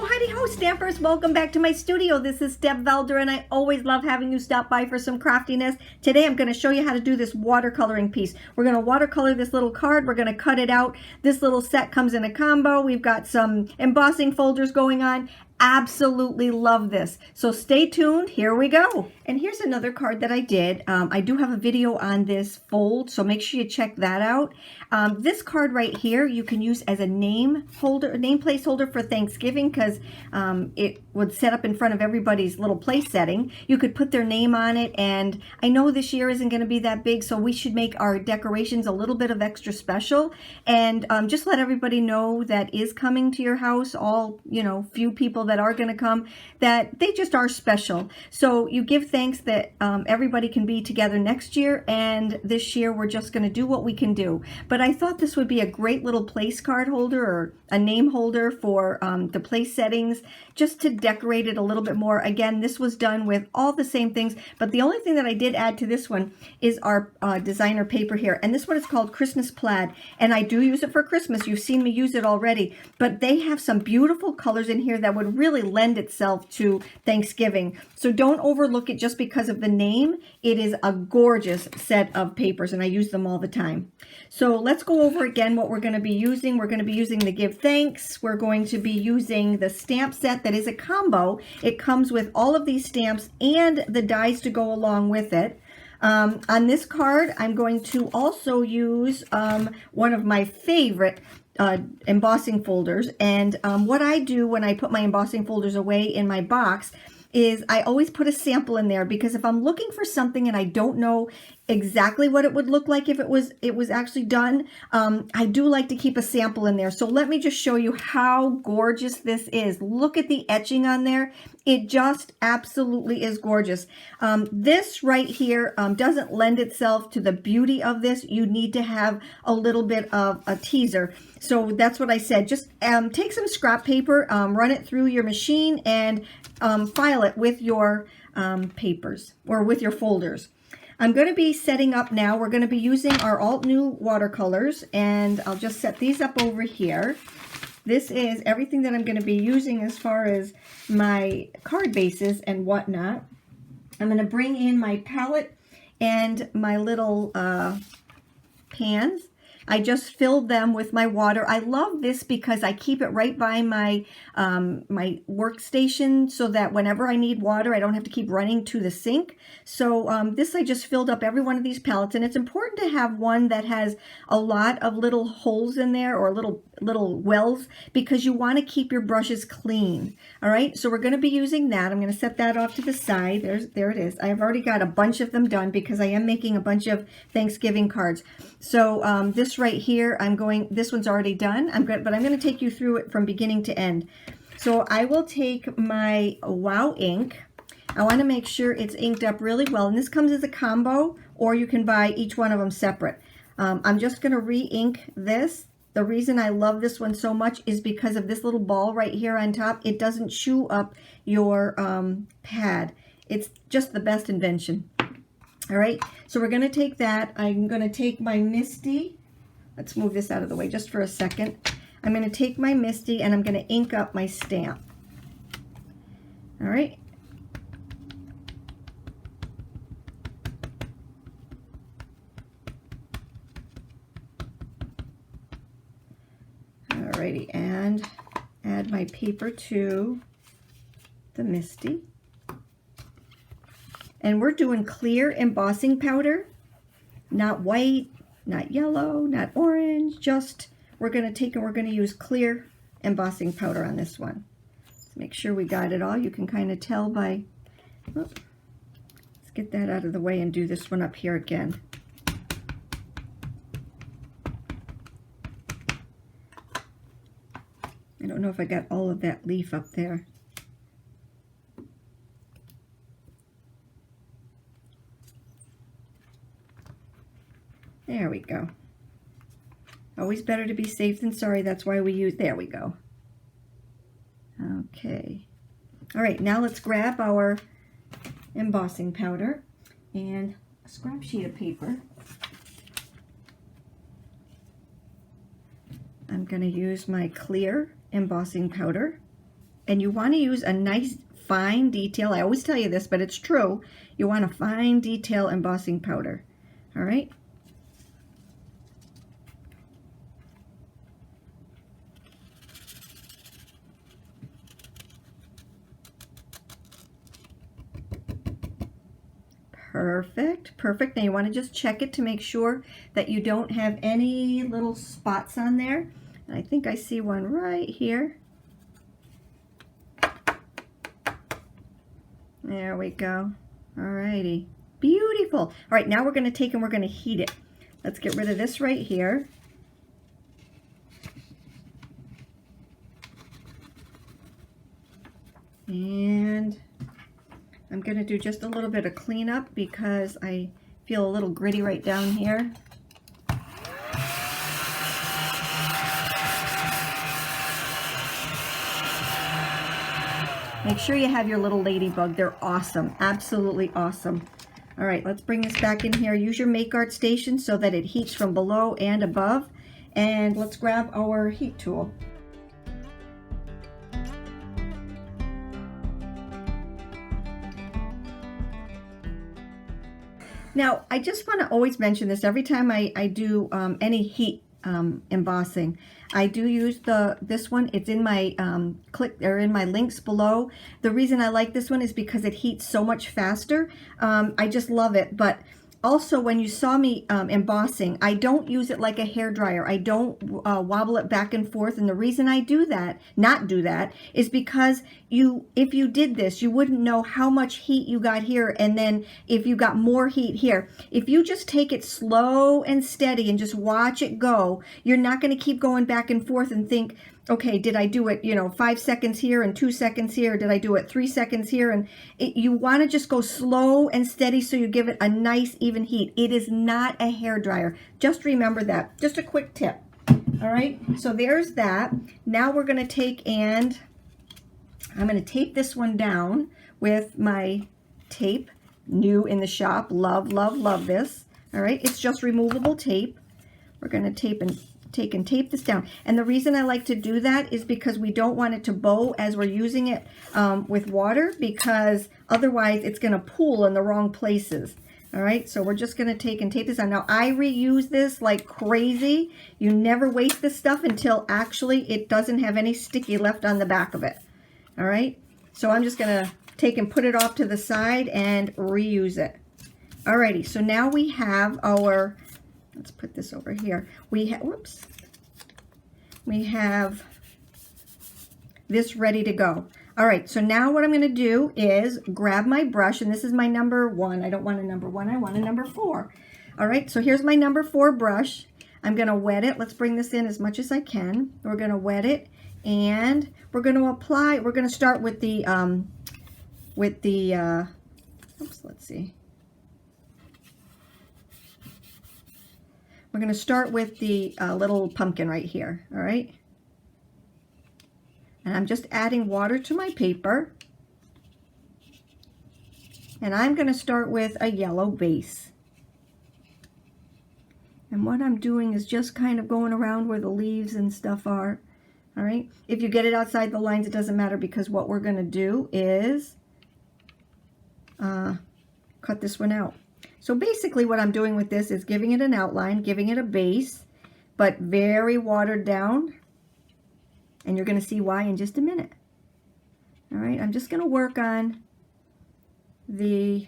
Well, howdy ho, stampers. Welcome back to my studio. This is Deb Valder, and I always love having you stop by for some craftiness. Today, I'm going to show you how to do this watercoloring piece. We're going to watercolor this little card. We're going to cut it out. This little set comes in a combo. We've got some embossing folders going on. Absolutely love this. So stay tuned. Here we go. And here's another card that I did. I do have a video on this fold, so make sure you check that out. This card right here, you can use as a name placeholder for Thanksgiving, because it would set up in front of everybody's little place setting. You could put their name on it, and I know this year isn't going to be that big, so we should make our decorations a little bit of extra special, and just let everybody know that is coming to your house, all, few people that are going to come, that they just are special. So you give thanks that everybody can be together next year, and this year we're just going to do what we can do. But I thought this would be a great little place card holder or a name holder for the place settings, just to decorate it a little bit more. Again, this was done with all the same things, but the only thing that I did add to this one is our designer paper here, and this one is called Christmas Plaid, and I do use it for Christmas. You've seen me use it already, but they have some beautiful colors in here that would really lend itself to Thanksgiving. So don't overlook it just because of the name. It is a gorgeous set of papers, and I use them all the time. So let's go over again what we're going to be using. We're going to be using the Give Thanks. We're going to be using the stamp set that is a combo. It comes with all of these stamps and the dies to go along with it. On this card, I'm going to also use one of my favorite embossing folders. And what I do when I put my embossing folders away in my box is I always put a sample in there, because if I'm looking for something and I don't know exactly what it would look like if it was actually done, I do like to keep a sample in there. So let me just show you how gorgeous this is. Look at the etching on there. It just absolutely is gorgeous. This right here doesn't lend itself to the beauty of this. You need to have a little bit of a teaser. So that's what I said. Just take some scrap paper, run it through your machine, and file it with your papers or with your folders. I'm going to be setting up now. We're going to be using our Altenew watercolors, and I'll just set these up over here. This is everything that I'm going to be using as far as my card bases and whatnot. I'm going to bring in my palette and my little pans. I just filled them with my water. I love this because I keep it right by my my workstation, so that whenever I need water, I don't have to keep running to the sink. So this, I just filled up every one of these palettes, and it's important to have one that has a lot of little holes in there, or little wells, because you want to keep your brushes clean. All right, so we're going to be using that. I'm going to set that off to the side. There it is. I've already got a bunch of them done because I am making a bunch of Thanksgiving cards. So this right here, this one's already done. But I'm going to take you through it from beginning to end. So I will take my Wow ink. I want to make sure it's inked up really well, and this comes as a combo, or you can buy each one of them separate. I'm just going to re-ink this. The reason I love this one so much is because of this little ball right here on top. It doesn't chew up your pad. It's just the best invention. All right, so we're going to take that. I'm going to take my MISTI. Let's move this out of the way just for a second. I'm going to take my MISTI, and I'm going to ink up my stamp. All right. Alrighty, and add my paper to the MISTI. And we're doing clear embossing powder, not white, not yellow, not orange, just we're going to take and we're going to use clear embossing powder on this one. Let's make sure we got it all. You can kind of tell by, let's get that out of the way and do this one up here again. I don't know if I got all of that leaf up there. There we go. Always better to be safe than sorry. That's why we use, there we go. Okay. All right, now let's grab our embossing powder and a scrap sheet of paper. I'm going to use my clear embossing powder. and you want to use a nice fine detail. I always tell you this, but it's true. You want a fine detail embossing powder. All right. Perfect, perfect. Now you want to just check it to make sure that you don't have any little spots on there. And I think I see one right here. There we go. Alrighty, beautiful. All right, now we're going to take and we're going to heat it. Let's get rid of this right here. And I'm going to do just a little bit of cleanup because I feel a little gritty right down here. Make sure you have your little ladybug. They're awesome. Absolutely awesome. All right, let's bring this back in here. Use your Make Art station so that it heats from below and above. And let's grab our heat tool. Now, I just want to always mention this every time I do any heat embossing. I do use this one. It's in my in my links below. The reason I like this one is because it heats so much faster. I just love it. But also, when you saw me embossing, I don't use it like a hairdryer. I don't wobble it back and forth. And the reason I do that, not do that, is because if you did this, you wouldn't know how much heat you got here, and then if you got more heat here. If you just take it slow and steady and just watch it go, you're not going to keep going back and forth and think, okay, did I do it, 5 seconds here and 2 seconds here? Did I do it 3 seconds here? And you want to just go slow and steady so you give it a nice even heat. It is not a hairdryer. Just remember that. Just a quick tip. All right, so there's that. Now we're going to take and I'm going to tape this one down with my tape. New in the shop. Love, love, love this. All right, it's just removable tape. We're going to tape this down. And the reason I like to do that is because we don't want it to bow as we're using it with water, because otherwise it's going to pool in the wrong places. All right, so we're just going to take and tape this on. Now, I reuse this like crazy. You never waste this stuff until actually it doesn't have any sticky left on the back of it. All right, so I'm just going to take and put it off to the side and reuse it. Alrighty, so now we have our, let's put this over here. We have this ready to go. All right, so now what I'm going to do is grab my brush, and this is my number 1. I don't want a number 1, I want a number 4. All right, so here's my number 4 brush. I'm going to wet it. Let's bring this in as much as I can. We're going to wet it, and we're going to apply. We're going to start with the let's see. We're going to start with the little pumpkin right here, all right? And I'm just adding water to my paper. And I'm going to start with a yellow base. And what I'm doing is just kind of going around where the leaves and stuff are, all right? If you get it outside the lines, it doesn't matter, because what we're going to do is cut this one out. So basically what I'm doing with this is giving it an outline, giving it a base, but very watered down. And you're going to see why in just a minute. All right, I'm just going to work on the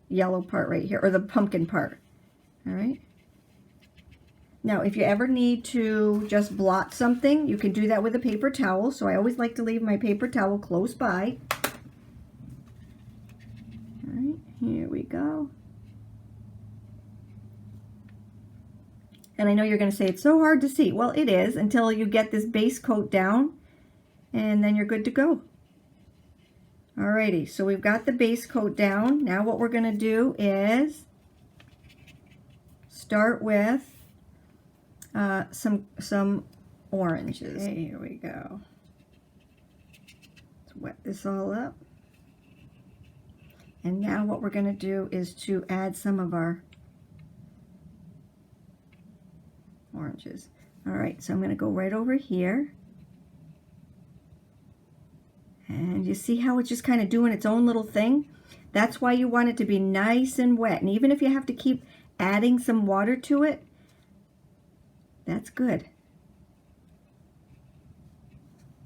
yellow part right here, or the pumpkin part. All right. Now, if you ever need to just blot something, you can do that with a paper towel. So I always like to leave my paper towel close by. All right, here we go. And I know you're going to say it's so hard to see. Well, it is, until you get this base coat down, and then you're good to go. Alrighty, so we've got the base coat down. Now what we're going to do is start with some oranges. Okay, here we go. Let's wet this all up. And now what we're going to do is to add some of our oranges. All right, so I'm going to go right over here. And you see how it's just kind of doing its own little thing? That's why you want it to be nice and wet. And even if you have to keep adding some water to it, that's good.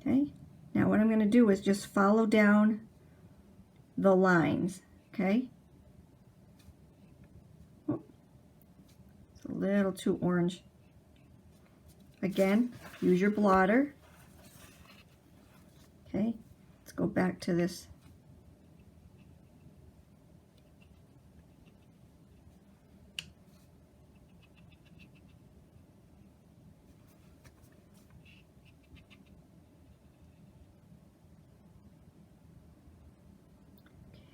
Okay, now what I'm going to do is just follow down the lines, okay? Oh, it's a little too orange. Again, use your blotter. Okay, let's go back to this.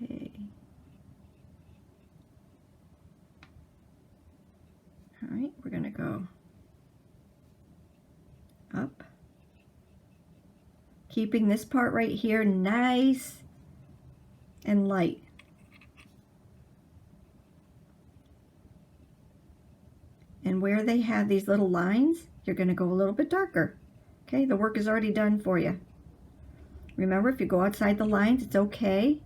Okay. All right, we're going to go up, keeping this part right here nice and light. And where they have these little lines, you're going to go a little bit darker. Okay, the work is already done for you. Remember, if you go outside the lines, it's okay.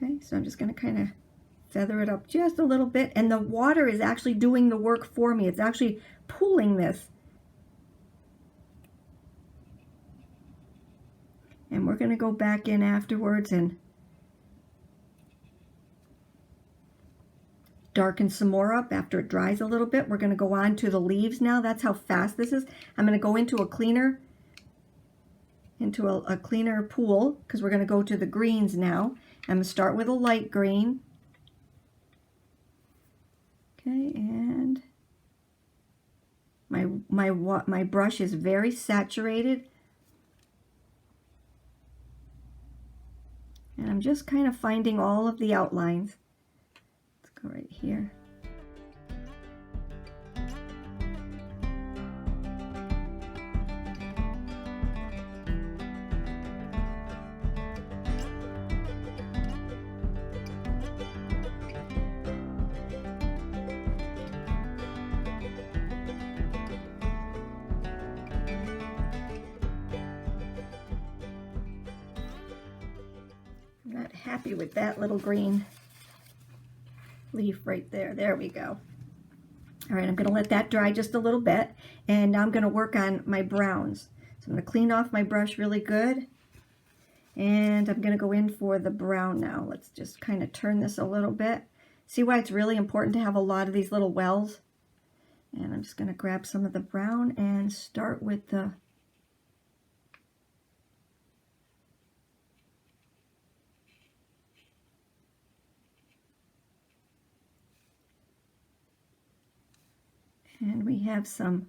Okay, so I'm just going to kind of feather it up just a little bit, and the water is actually doing the work for me. It's actually pooling this. And we're going to go back in afterwards and darken some more up after it dries a little bit. We're going to go on to the leaves now. That's how fast this is. I'm going to go into a cleaner pool because we're going to go to the greens now. I'm going to start with a light green. Okay, and my brush is very saturated. And I'm just kind of finding all of the outlines. Let's go right here. Not happy with that little green leaf right there. There we go. All right, I'm going to let that dry just a little bit, and now I'm going to work on my browns. So I'm going to clean off my brush really good, and I'm going to go in for the brown now. Let's just kind of turn this a little bit. See why it's really important to have a lot of these little wells? And I'm just going to grab some of the brown and start with the and we have some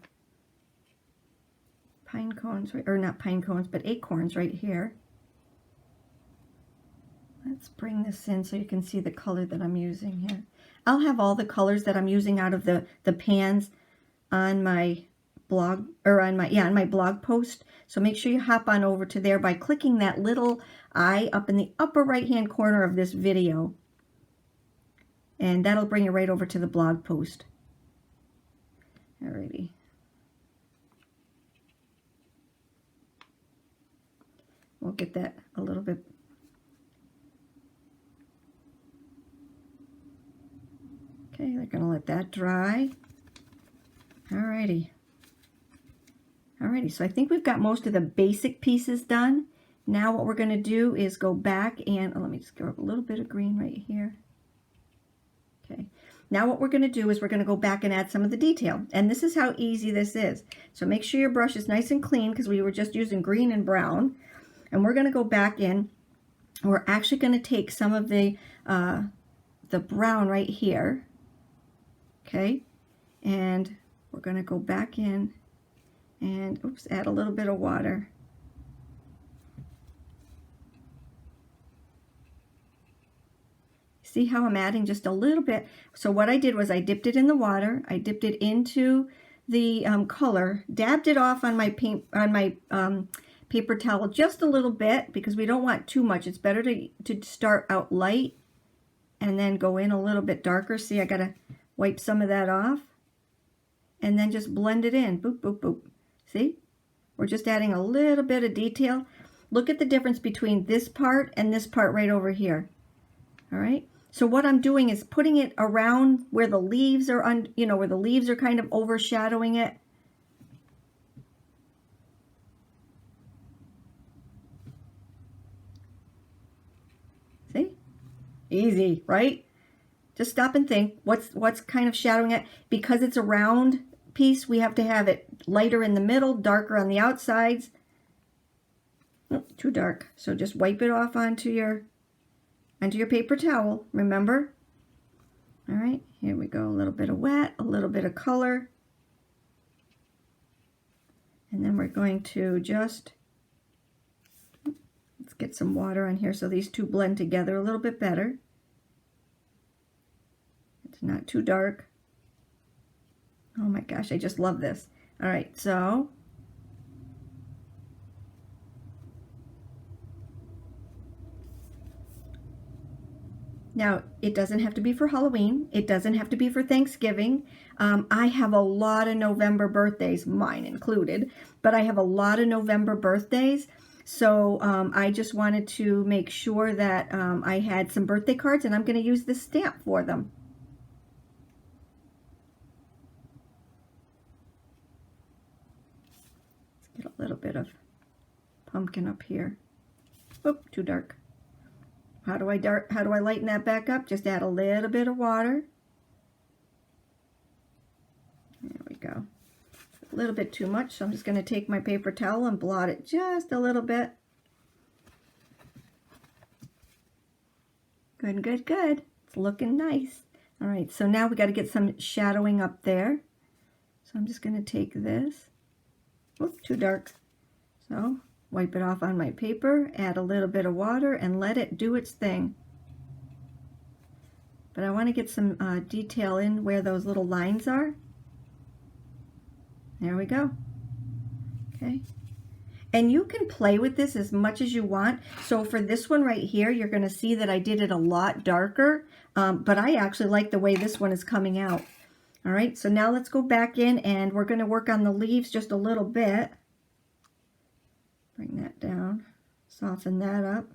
pine cones, or not pine cones, but acorns right here. Let's bring this in so you can see the color that I'm using here. I'll have all the colors that I'm using out of the pans on my blog, or on my blog post. So make sure you hop on over to there by clicking that little eye up in the upper right hand corner of this video. And that'll bring you right over to the blog post. Alrighty. We'll get that a little bit. Okay, we're going to let that dry. Alrighty. Alrighty, so I think we've got most of the basic pieces done. Now what we're going to do is go back and, let me just grab a little bit of green right here. Okay. Now what we're going to do is we're going to go back and add some of the detail. And this is how easy this is. So make sure your brush is nice and clean because we were just using green and brown. And we're going to go back in. We're actually going to take some of the brown right here. Okay. And we're going to go back in and, oops, add a little bit of water. See how I'm adding just a little bit? So what I did was I dipped it in the water. I dipped it into the color, dabbed it off on my paint, on my paper towel just a little bit because we don't want too much. It's better to start out light and then go in a little bit darker. See, I gotta wipe some of that off. and then just blend it in. Boop, boop, boop. See? We're just adding a little bit of detail. Look at the difference between this part and this part right over here. All right? So what I'm doing is putting it around where the leaves are, where the leaves are kind of overshadowing it. See? Easy, right? Just stop and think. What's kind of shadowing it? Because it's a round piece, we have to have it lighter in the middle, darker on the outsides. Oh, too dark. So just wipe it off onto your paper towel, remember? All right, here we go. A little bit of wet, a little bit of color. And then we're going to just, let's get some water on here so these two blend together a little bit better. It's not too dark. Oh my gosh, I just love this. All right, so now, it doesn't have to be for Halloween. It doesn't have to be for Thanksgiving. I have a lot of November birthdays, mine included, but I have a lot of November birthdays. So I just wanted to make sure that I had some birthday cards, and I'm going to use this stamp for them. Let's get a little bit of pumpkin up here. Oop, too dark. How do I lighten that back up? Just add a little bit of water. There we go. A little bit too much, so I'm just going to take my paper towel and blot it just a little bit. Good, good, good. It's looking nice. All right, so now we got to get some shadowing up there. So I'm just going to take this. Oops, too dark. So wipe it off on my paper, add a little bit of water, and let it do its thing. But I want to get some detail in where those little lines are. There we go. Okay. And you can play with this as much as you want. So for this one right here, you're going to see that I did it a lot darker, but I actually like the way this one is coming out. All right, so now let's go back in and we're going to work on the leaves just a little bit. Bring that down, soften that up.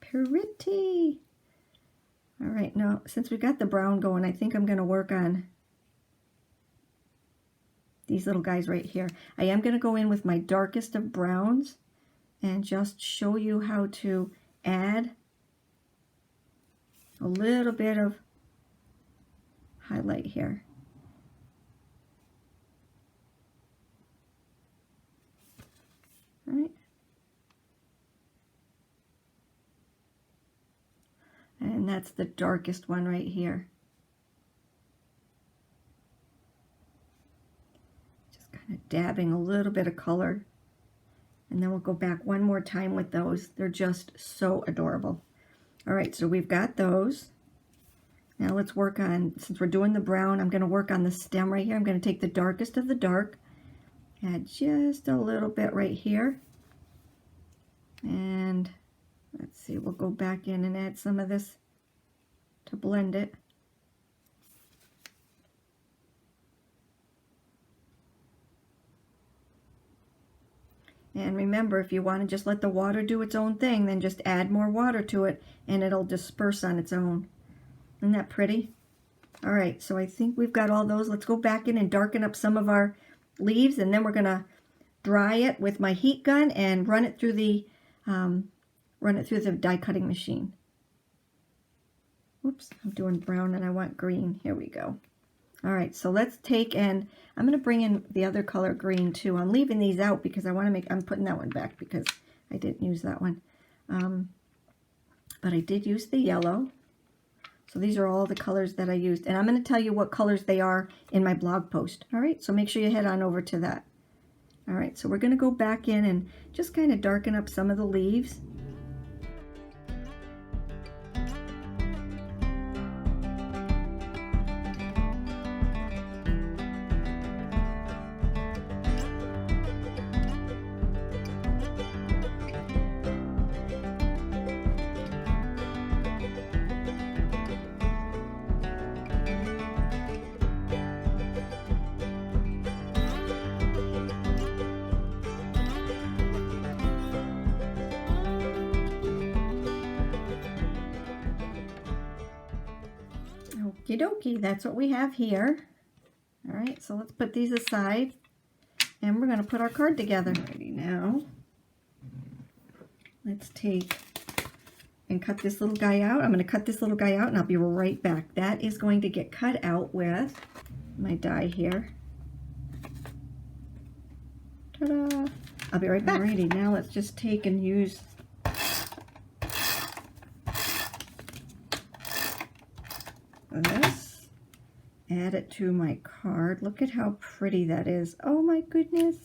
Pretty. All right, now since we got the brown going, I think I'm going to work on these little guys right here. I am going to go in with my darkest of browns and just show you how to add a little bit of highlight here. All right. And that's the darkest one right here. Just kind of dabbing a little bit of color. And then we'll go back one more time with those. They're just so adorable. All right, so we've got those. Now let's work on, since we're doing the brown, I'm going to work on the stem right here. I'm going to take the darkest of the dark, add just a little bit right here. And let's see, we'll go back in and add some of this to blend it. And remember, if you want to just let the water do its own thing, then just add more water to it and it'll disperse on its own. Isn't that pretty? All right, so I think we've got all those. Let's go back in and darken up some of our leaves, and then we're going to dry it with my heat gun and run it through the die cutting machine. Oops, I'm doing brown and I want green. Here we go. All right, so let's take, and I'm going to bring in the other color green too. I'm leaving these out because I want to make, I'm putting that one back because I didn't use that one. But I did use the yellow. So these are all the colors that I used. And I'm going to tell you what colors they are in my blog post. All right, so make sure you head on over to that. All right, so we're going to go back in and just kind of darken up some of the leaves. Okie dokie, that's what we have here. All right, so let's put these aside and we're going to put our card together. Alrighty, now let's take and cut this little guy out. I'm going to cut this little guy out and I'll be right back. That is going to get cut out with my die here. Ta-da! I'll be right back. Alrighty, now let's just take and use this, add it to my card. Look at how pretty that is. Oh my goodness.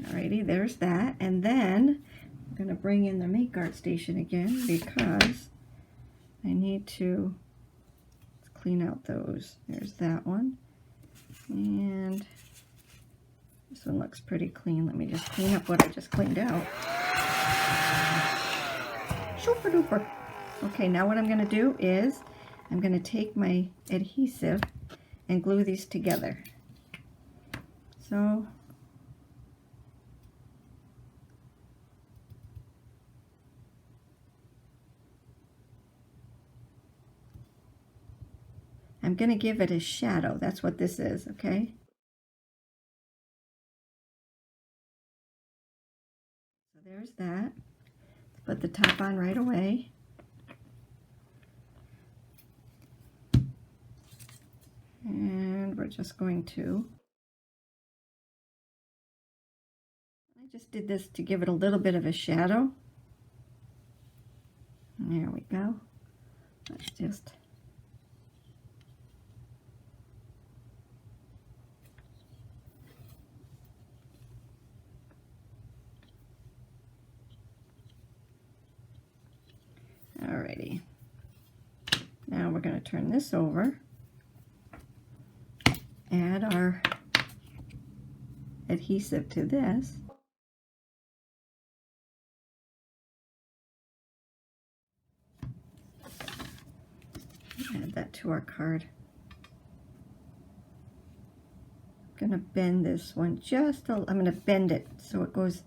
Alrighty, there's that. And then I'm going to bring in the Make Art Station again because I need to clean out those. There's that one. And this one looks pretty clean. Let me just clean up what I just cleaned out. Super duper. Okay, now what I'm going to do is I'm going to take my adhesive and glue these together. So I'm going to give it a shadow. That's what this is, okay? So there's that. Let's put the top on right away. And we're just going to, I just did this to give it a little bit of a shadow. There we go. Let's just, alrighty. Now we're going to turn this over. Add our adhesive to this. Add that to our card. I'm going to bend this one just a, I'm going to bend it so it goes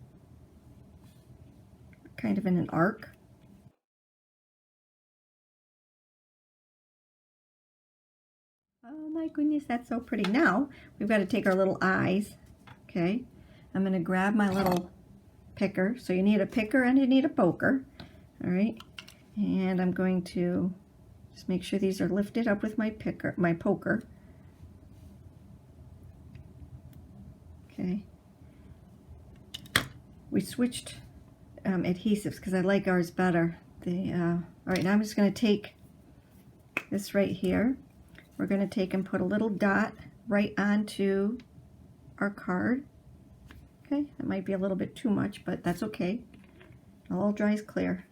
kind of in an arc. Oh my goodness, that's so pretty. Now we've got to take our little eyes. Okay, I'm going to grab my little picker. So you need a picker and you need a poker. All right, and I'm going to just make sure these are lifted up with my picker, my poker. Okay, we switched adhesives because I like ours better. All right, now I'm just going to take this right here. We're going to take and put a little dot right onto our card. Okay, that might be a little bit too much, but that's okay. It all dries clear.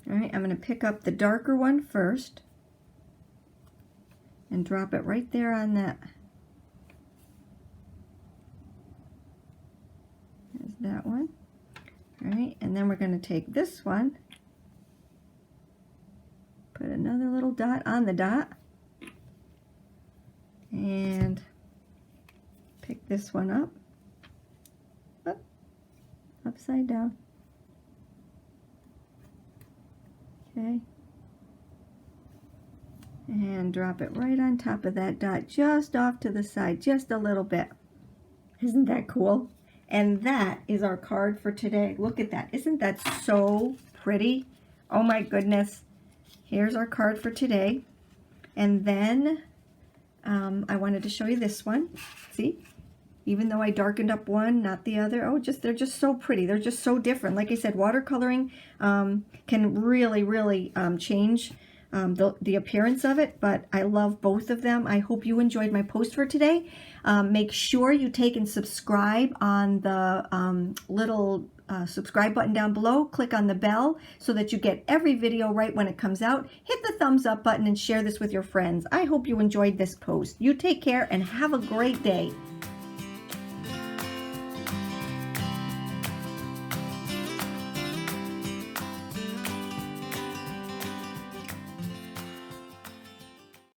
All right, I'm going to pick up the darker one first and drop it right there on that. There's that one. All right, and then we're going to take this one, put another little dot on the dot, and pick this one up, upside down. Okay, and drop it right on top of that dot, just off to the side, just a little bit. Isn't that cool? And that is our card for today. Look at that. Isn't that so pretty? Oh my goodness. Here's our card for today. And then I wanted to show you this one. See? Even though I darkened up one, not the other. Oh, they're just so pretty. They're just so different. Like I said, watercoloring can really change the appearance of it, but I love both of them. I hope you enjoyed my post for today. Make sure you take and subscribe on the little subscribe button down below. Click on the bell so that you get every video right when it comes out. Hit the thumbs up button and share this with your friends. I hope you enjoyed this post. You take care and have a great day.